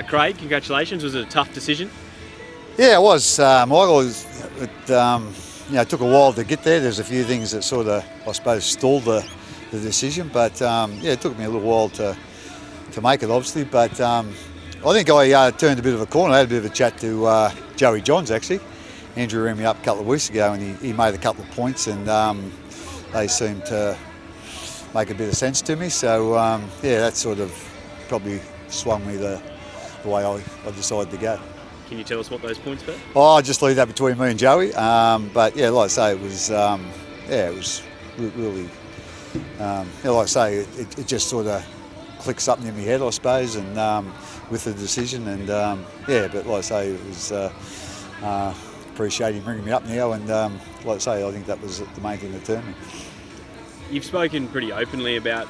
Craig, congratulations. Was it a tough decision? Yeah, it was, Michael. It took a while to get there. There's a few things that sort of, I suppose, stalled the decision. But it took me a little while to make it, obviously. But I think I turned a bit of a corner. I had a bit of a chat to Joey Johns, actually. Andrew rang me up a couple of weeks ago, and he made a couple of points, and they seemed to make a bit of sense to me. So that sort of probably swung me the way I decided to go. Can you tell us what those points were? I'll just leave that between me and Joey. But yeah, like I say, it was really, like I say, it just sort of clicked something in my head, I suppose, and with the decision, and but like I say, it was appreciate him bringing me up now, and like I say, I think that was the main thing that turned me. You've spoken pretty openly about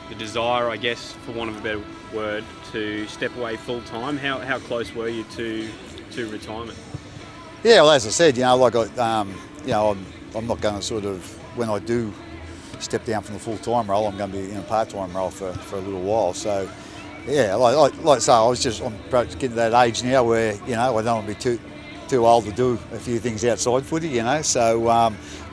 the desire, I guess, for want of a better word, to step away full time. How close were you to retirement? Yeah, well, as I said, I'm not going to sort of, when I do step down from the full time role, I'm going to be in a part time role for a little while. So, yeah, like I say, I'm perhaps getting to that age now where I don't want to be too old to do a few things outside footy, So,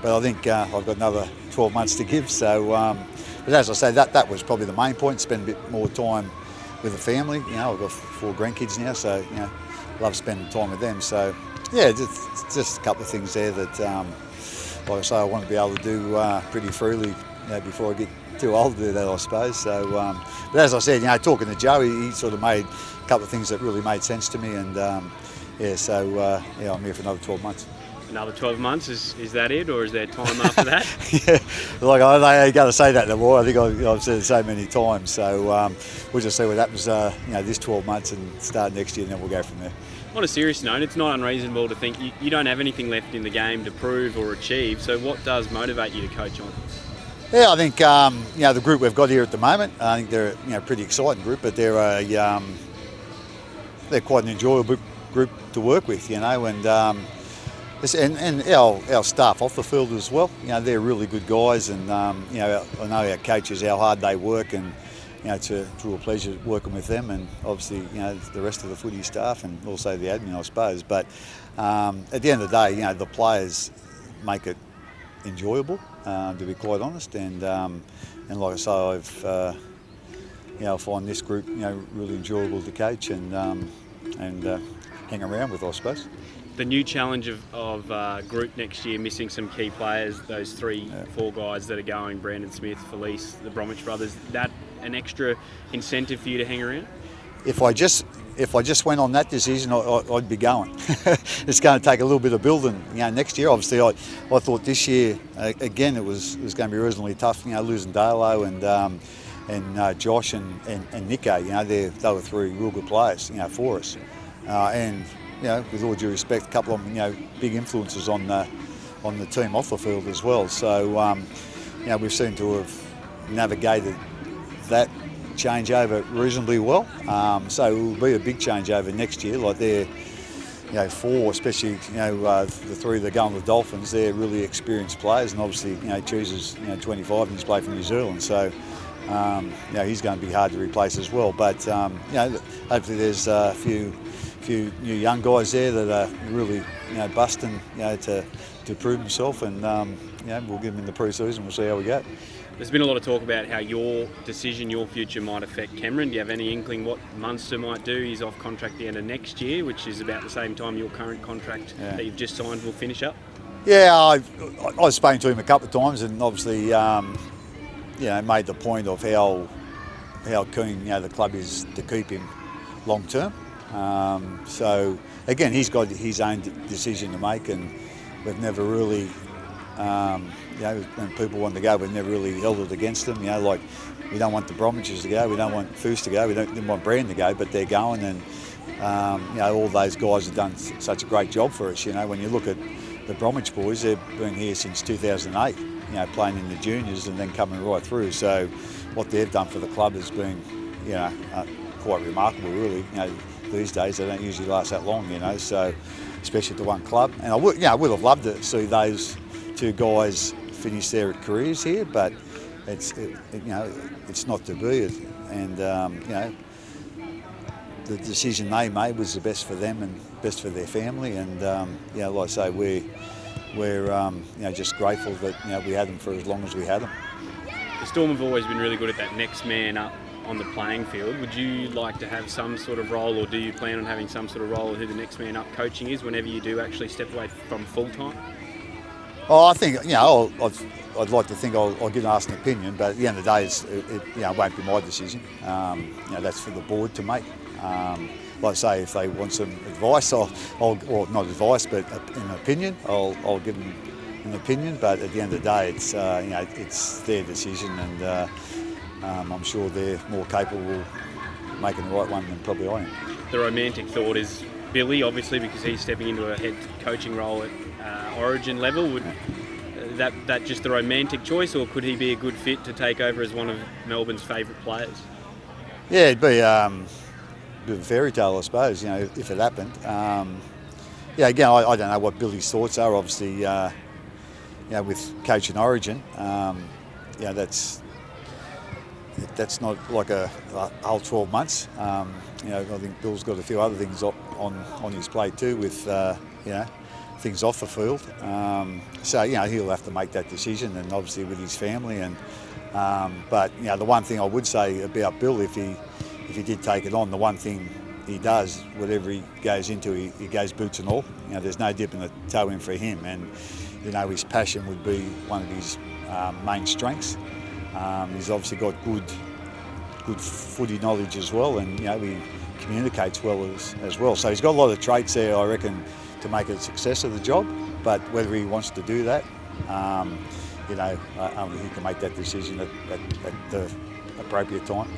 but I think I've got another 12 months to give. So, but as I say, that was probably the main point. Spend a bit more time with the family. I've got 4 grandkids now, so love spending time with them. So, yeah, just a couple of things there that, like I say, I want to be able to do pretty freely before I get too old to do that, I suppose. So, but as I said, talking to Joey, he sort of made a couple of things that really made sense to me, and I'm here for another 12 months. Another 12 months, is that it, or is there time after that? Yeah, like I ain't going to say that no more. I think I've said it so many times. So we'll just see what happens, this 12 months and start next year, and then we'll go from there. On a serious note, it's not unreasonable to think you don't have anything left in the game to prove or achieve. So what does motivate you to coach on? Yeah, I think the group we've got here at the moment, I think they're a pretty exciting group, but they're quite an enjoyable group to work with, and our staff off the field as well. They're really good guys, and I know our coaches, how hard they work, and it's a real pleasure working with them, and obviously the rest of the footy staff, and also the admin, I suppose. But at the end of the day, the players make it enjoyable, to be quite honest, and like I say, I find this group really enjoyable to coach and hang around with, I suppose. The new challenge of group next year, missing some key players, those 4 guys that are going, Brandon Smith, Felice, the Bromwich brothers, that an extra incentive for you to hang around? If I just went on that decision, I'd be going. It's going to take a little bit of building. Next year, obviously, I thought this year again it was going to be reasonably tough. Losing Dalo and Josh and Nico. They were 3 real good players. For us, and with all due respect, a couple of them, big influences on the team off the field as well. So we've seemed to have navigated that changeover reasonably well. So it will be a big changeover next year. Like they're 4, especially the 3 that are going with the Dolphins. They're really experienced players, and obviously chooses 25 and he's played for New Zealand. So he's going to be hard to replace as well. But hopefully there's a few new young guys there that are really busting to prove himself, and we'll give him in the pre-season. We'll see how we go. There's been a lot of talk about how your decision, your future might affect Cameron. Do you have any inkling what Munster might do? He's off contract the end of next year, which is about the same time your current contract that you've just signed will finish up. Yeah, I've spoken to him a couple of times, and obviously made the point of how keen the club is to keep him long term. So again, he's got his own decision to make, and we've never really, when people want to go, we've never really held it against them. Like we don't want the Bromwiches to go, we don't want Foose to go, we didn't want Brand to go, but they're going, and all those guys have done such a great job for us. When you look at the Bromwich boys, they've been here since 2008. Playing in the juniors and then coming right through. So what they've done for the club has been, quite remarkable, really. These days they don't usually last that long, So especially to one club. And I would have loved to see those 2 guys finish their careers here, but it's not to be. And the decision they made was the best for them and best for their family. And like I say, we're just grateful that we had them for as long as we had them. The Storm have always been really good at that next man up on the playing field. Would you like to have some sort of role, or do you plan on having some sort of role in who the next man up coaching is whenever you do actually step away from full time? Oh, I think I'd like to think I'll get asked an opinion, but at the end of the day, it won't be my decision. That's for the board to make. Like I say, if they want some advice, or not advice, but an opinion, I'll give them an opinion. But at the end of the day, it's their decision, and I'm sure they're more capable of making the right one than probably I am. The romantic thought is Billy, obviously, because he's stepping into a head coaching role at Origin level. Would that just the romantic choice, or could he be a good fit to take over as one of Melbourne's favourite players? Yeah, it'd be a bit of a fairy tale, I suppose, if it happened. Again, I don't know what Billy's thoughts are. Obviously, with coaching Origin, that's not like a whole 12 months. I think Bill's got a few other things on his plate too, with things off the field. So he'll have to make that decision, and obviously with his family. And but the one thing I would say about Bill, if he did take it on, the one thing he does, whatever he goes into, he goes boots and all. There's no dipping the toe in for him, and his passion would be one of his main strengths. He's obviously got good footy knowledge as well, and he communicates well as well. So he's got a lot of traits there, I reckon, to make a success of the job. But whether he wants to do that, only he can make that decision at the appropriate time.